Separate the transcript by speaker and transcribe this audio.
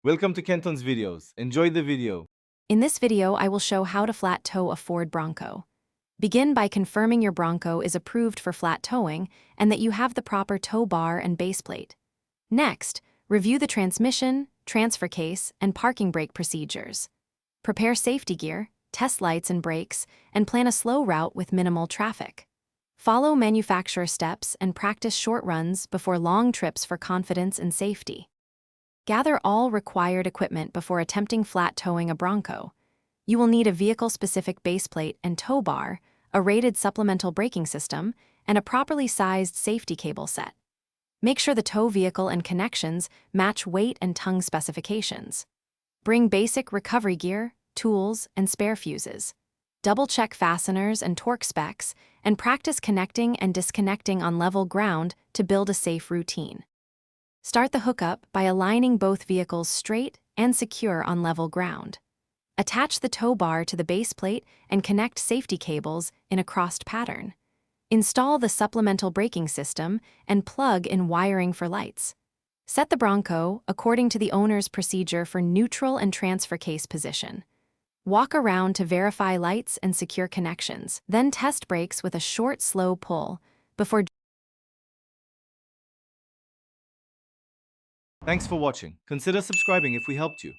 Speaker 1: Welcome to Kenton's videos. Enjoy the video.
Speaker 2: In this video, I will show how to flat tow a Ford Bronco. Begin by confirming your Bronco is approved for flat towing and that you have the proper tow bar and base plate. Next, review the transmission, transfer case, and parking brake procedures. Prepare safety gear, test lights and brakes, and plan a slow route with minimal traffic. Follow manufacturer steps and practice short runs before long trips for confidence and safety. Gather all required equipment before attempting flat towing a Bronco. You will need a vehicle-specific baseplate and tow bar, a rated supplemental braking system, and a properly sized safety cable set. Make sure the tow vehicle and connections match weight and tongue specifications. Bring basic recovery gear, tools, and spare fuses. Double-check fasteners and torque specs, and practice connecting and disconnecting on level ground to build a safe routine. Start the hookup by aligning both vehicles straight and secure on level ground. Attach the tow bar to the base plate and connect safety cables in a crossed pattern. Install the supplemental braking system and plug in wiring for lights. Set the Bronco according to the owner's procedure for neutral and transfer case position. Walk around to verify lights and secure connections, then test brakes with a short, slow pull before.
Speaker 1: Thanks for watching. Consider subscribing if we helped you.